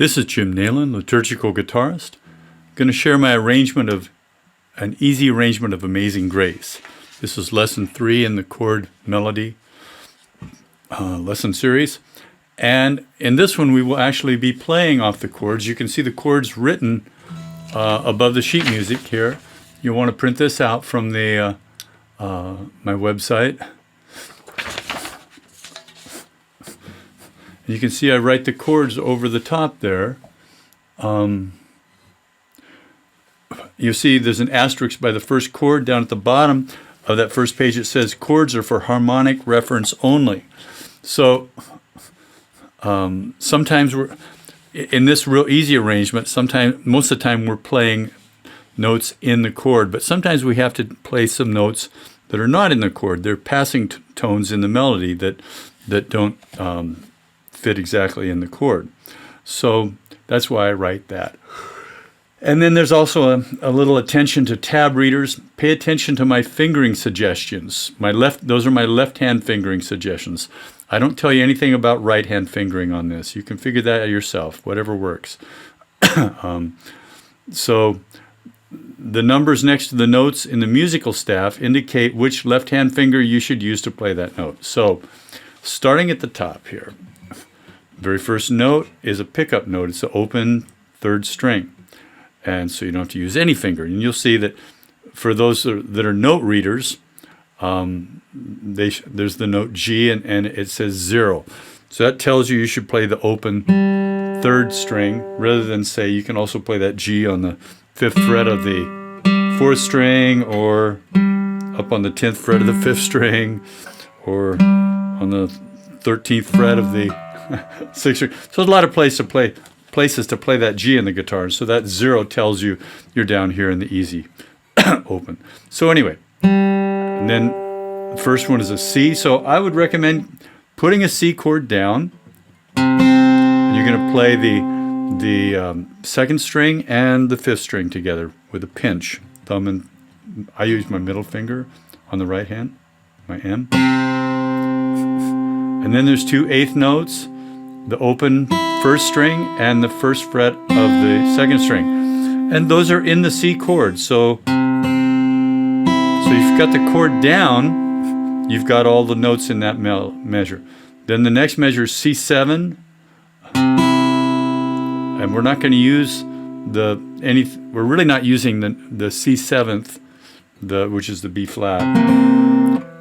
This is Jim Nailon, liturgical guitarist. I'm going to share my an easy arrangement of Amazing Grace. This is lesson 3 in the chord melody lesson series. And in this one, we will actually be playing off the chords. You can see the chords written above the sheet music here. You'll want to print this out from the my website. You can see I write the chords over the top there. You see there's an asterisk by the first chord down at the bottom of that first page. It says chords are for harmonic reference only. So sometimes we're in this real easy arrangement. Most of the time we're playing notes in the chord, but sometimes we have to play some notes that are not in the chord. They're passing tones in the melody that don't fit exactly in the chord. So that's why I write that. And then there's also a little attention to tab readers. Pay attention to my fingering suggestions. Those are my left-hand fingering suggestions. I don't tell you anything about right-hand fingering on this. You can figure that out yourself, whatever works. So the numbers next to the notes in the musical staff indicate which left-hand finger you should use to play that note. So starting at the top here, very first note is a pickup note. It's an open third string. And so you don't have to use any finger. And you'll see that for those that are note readers, there's the note G and it says 0. So that tells you should play the open third string rather than say you can also play that G on the 5th fret of the 4th string, or up on the 10th fret of the 5th string, or on the 13th fret of the 6th string. So there's a lot of places to play that G in the guitar. So that 0 tells you you're down here in the easy open. So anyway, and then the first one is a C. So I would recommend putting a C chord down. You're going to play the 2nd string and the 5th string together with a pinch. Thumb and I use my middle finger on the right hand, my M. And then there's 2 8th notes, the open 1st string and the 1st fret of the 2nd string. And those are in the C chord. So you've got the chord down, you've got all the notes in that measure. Then the next measure is C7. And we're not going to use we're really not using the C7th, which is the B flat.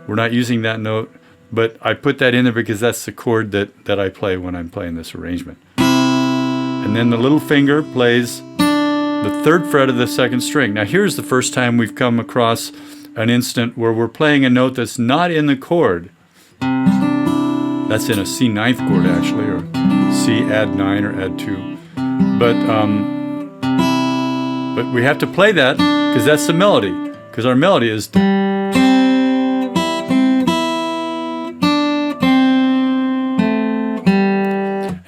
We're not using that note. But I put that in there because that's the chord that I play when I'm playing this arrangement. And then the little finger plays the 3rd fret of the 2nd string. Now here's the first time we've come across an instant where we're playing a note that's not in the chord. That's in a C 9th chord actually, or C add 9 or add 2. But we have to play that because that's the melody. Because our melody is...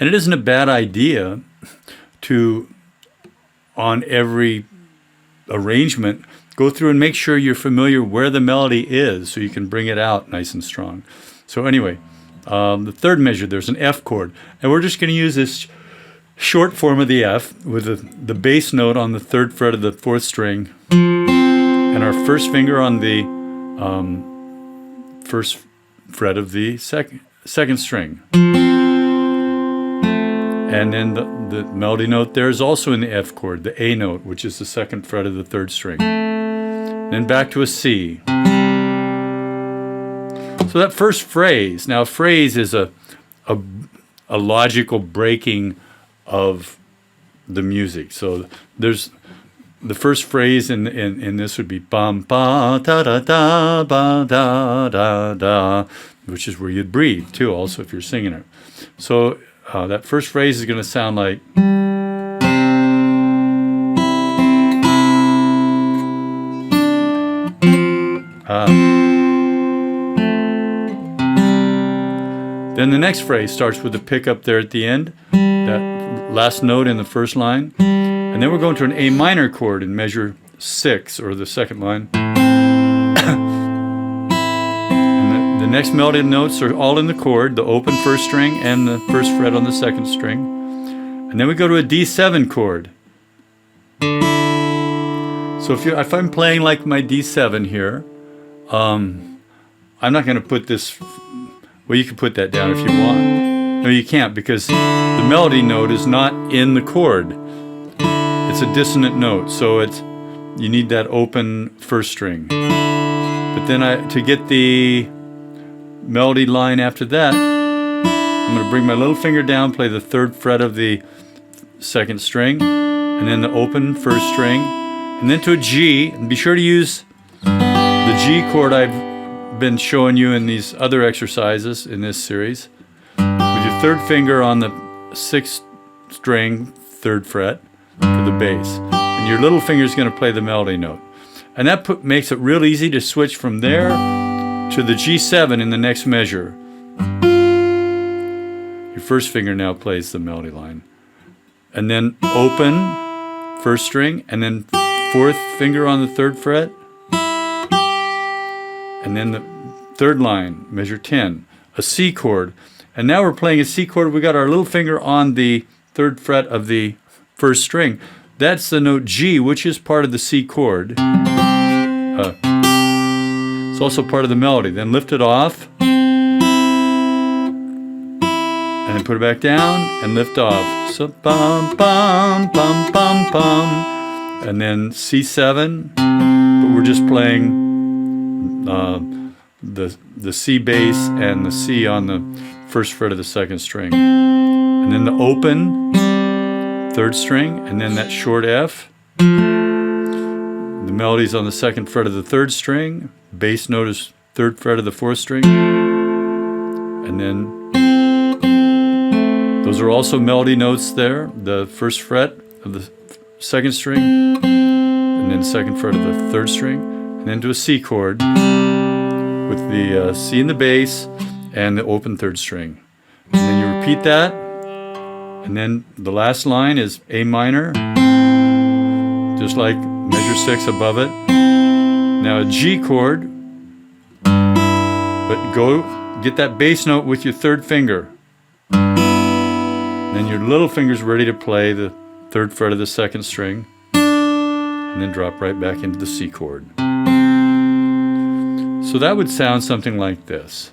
And it isn't a bad idea to, on every arrangement, go through and make sure you're familiar where the melody is so you can bring it out nice and strong. So anyway, the 3rd measure, there's an F chord. And we're just going to use this short form of the F with the bass note on the 3rd fret of the 4th string and our 1st finger on the 1st fret of the 2nd string. And then the melody note there is also in the F chord, the A note, which is the 2nd fret of the 3rd string. Then back to a C. So that first phrase, now a phrase is a logical breaking of the music. So there's the first phrase in this would be bam ba da da da ba da da da, which is where you'd breathe too, also if you're singing it. So that first phrase is going to sound like... Then the next phrase starts with a pickup there at the end, that last note in the first line. And then we're going to an A minor chord in measure 6, or the 2nd line. The next melody notes are all in the chord, the open 1st string and the 1st fret on the 2nd string. And then we go to a D7 chord. So if I'm playing like my D7 here, I'm not going to put this, well, you can put that down if you want. No, you can't, because the melody note is not in the chord. It's a dissonant note, so you need that open first string. But then to get the melody line after that, I'm going to bring my little finger down, play the 3rd fret of the 2nd string, and then the open first string, and then to a G. And be sure to use the G chord I've been showing you in these other exercises in this series, with your 3rd finger on the 6th string, 3rd fret, for the bass. And your little finger is going to play the melody note. And that makes it real easy to switch from there to the G7 in the next measure. Your first finger now plays the melody line. And then open, 1st string, and then 4th finger on the 3rd fret. And then the 3rd line, measure 10, a C chord. And now we're playing a C chord. We got our little finger on the 3rd fret of the 1st string. That's the note G, which is part of the C chord. It's also part of the melody. Then lift it off, and then put it back down, and lift off. So bum bum bum bum bum, and then C7. But we're just playing the C bass and the C on the 1st fret of the 2nd string, and then the open 3rd string, and then that short F. The melody's on the 2nd fret of the 3rd string. Bass note is 3rd fret of the 4th string. And then those are also melody notes there. The 1st fret of the 2nd string, and then 2nd fret of the 3rd string, and then to a C chord with the C in the bass and the open 3rd string. And then you repeat that. And then the last line is A minor, just like measure 6 above it. Now a G chord, but go get that bass note with your 3rd finger. Then your little finger's ready to play the 3rd fret of the 2nd string, and then drop right back into the C chord. So that would sound something like this.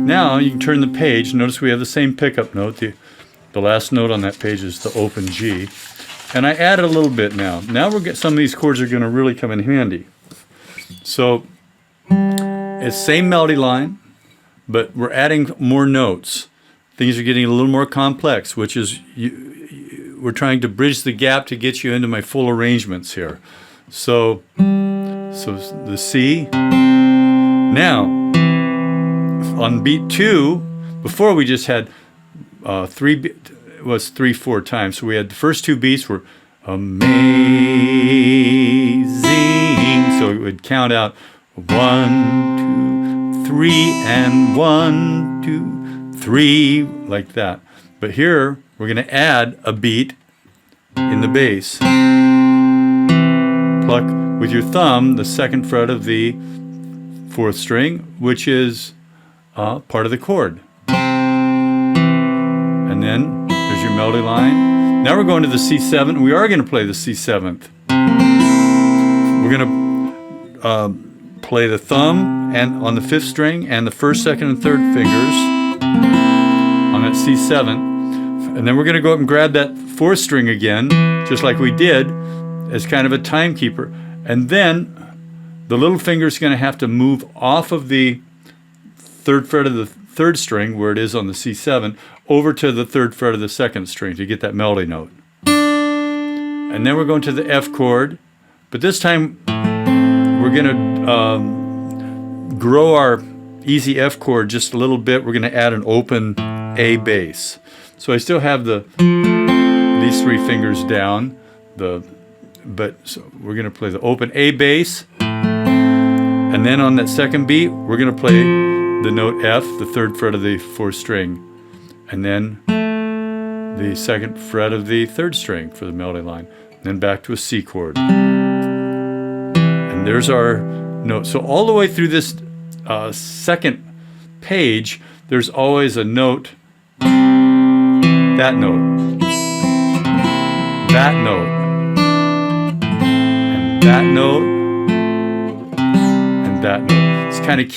Now you can turn the page. Notice we have the same pickup note. The last note on that page is the open G. And I added a little bit now. Now some of these chords are going to really come in handy. So it's same melody line, but we're adding more notes. Things are getting a little more complex, which is we're trying to bridge the gap to get you into my full arrangements here. So the C. Now, on beat 2, before we just had 3-4 times. So we had the first 2 beats were amazing. So it would count out 1, 2, 3, and 1, 2, 3, like that. But here we're going to add a beat in the bass. Pluck with your thumb the 2nd fret of the 4th string, which is part of the chord. And then there's your melody line. Now we're going to the C7. We are going to play the C7th. We're going to play the thumb and on the 5th string and the 1st, 2nd, and 3rd fingers on that C7. And then we're going to go up and grab that 4th string again, just like we did, as kind of a timekeeper. And then the little finger is going to have to move off of the 3rd fret of the 3rd string, where it is on the C7, over to the 3rd fret of the 2nd string to get that melody note. And then we're going to the F chord, But this time we're going to grow our easy F chord just a little bit. We're going to add an open A bass. So I still have these 3 fingers down, so we're going to play the open A bass, and then on that second beat we're going to play the note F, the 3rd fret of the 4th string, and then the 2nd fret of the 3rd string for the melody line, and then back to a C chord. And there's our note. So all the way through this second page, there's always a note, that note, that note, and that note, and that note. It's kind of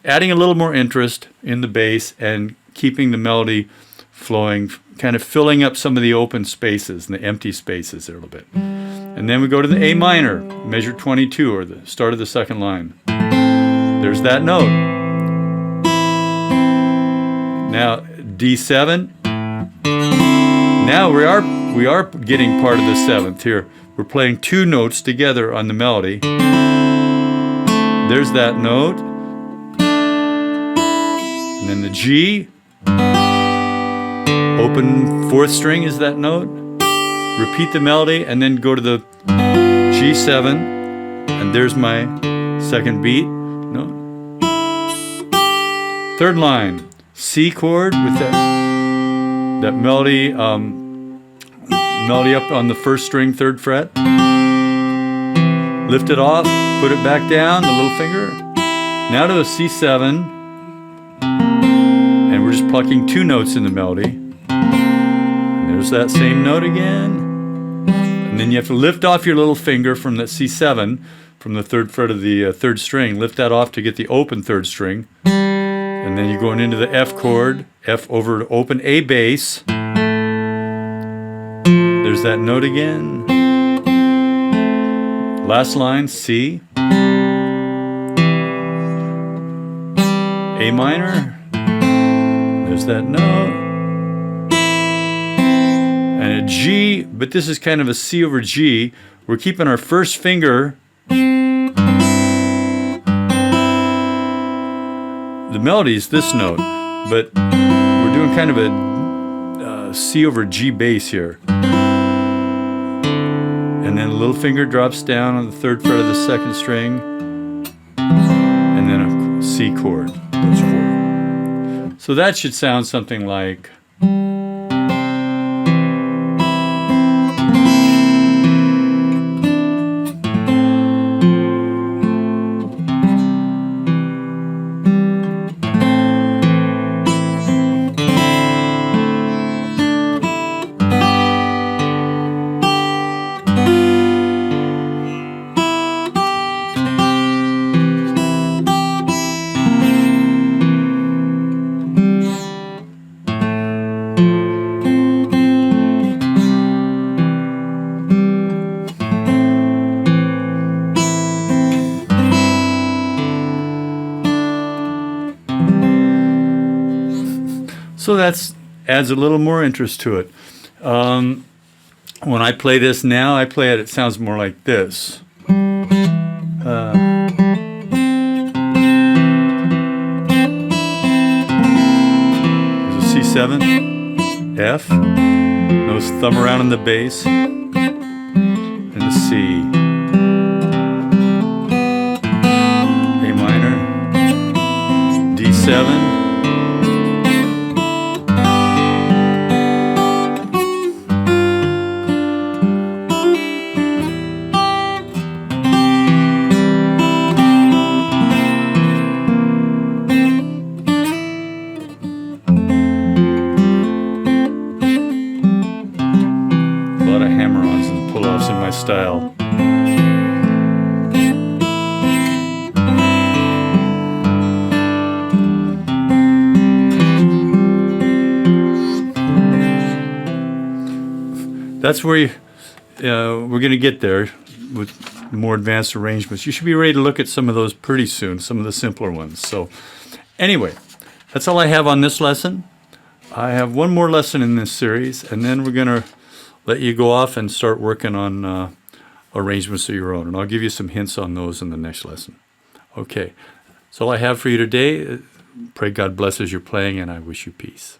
adding a little more interest in the bass and keeping the melody flowing, kind of filling up some of the open spaces and the empty spaces there a little bit. And then we go to the A minor, measure 22, or the start of the 2nd line. There's that note. Now D7. Now we are getting part of the 7th here. We're playing 2 notes together on the melody. There's that note. And then the G. Open 4th string is that note. Repeat the melody and then go to the G7. And there's my 2nd beat. Note. 3rd line, C chord with that melody, melody up on the 1st string, 3rd fret. Lift it off, put it back down, the little finger. Now to a C7, and we're just plucking 2 notes in the melody. And there's that same note again. And then you have to lift off your little finger from that C7, from the 3rd fret of the 3rd string. Lift that off to get the open 3rd string. And then you're going into the F chord, F over to open A bass. There's that note again. Last line, C. A minor. There's that note. And a G, but this is kind of a C over G. We're keeping our 1st finger. The melody is this note, but we're doing kind of a C over G bass here. And then the little finger drops down on the 3rd fret of the 2nd string, and then a C chord. Those 4. So that should sound something like. So that adds a little more interest to it. When I play this now, it sounds more like this. There's a C7, F, nose thumb around in the bass, and the C. A minor, D7, style. That's where we're going to get there with more advanced arrangements. You should be ready to look at some of those pretty soon, some of the simpler ones. So anyway, that's all I have on this lesson. I have one more lesson in this series, and then we're going to let you go off and start working on arrangements of your own. And I'll give you some hints on those in the next lesson. Okay, that's all I have for you today. Pray God blesses your playing, and I wish you peace.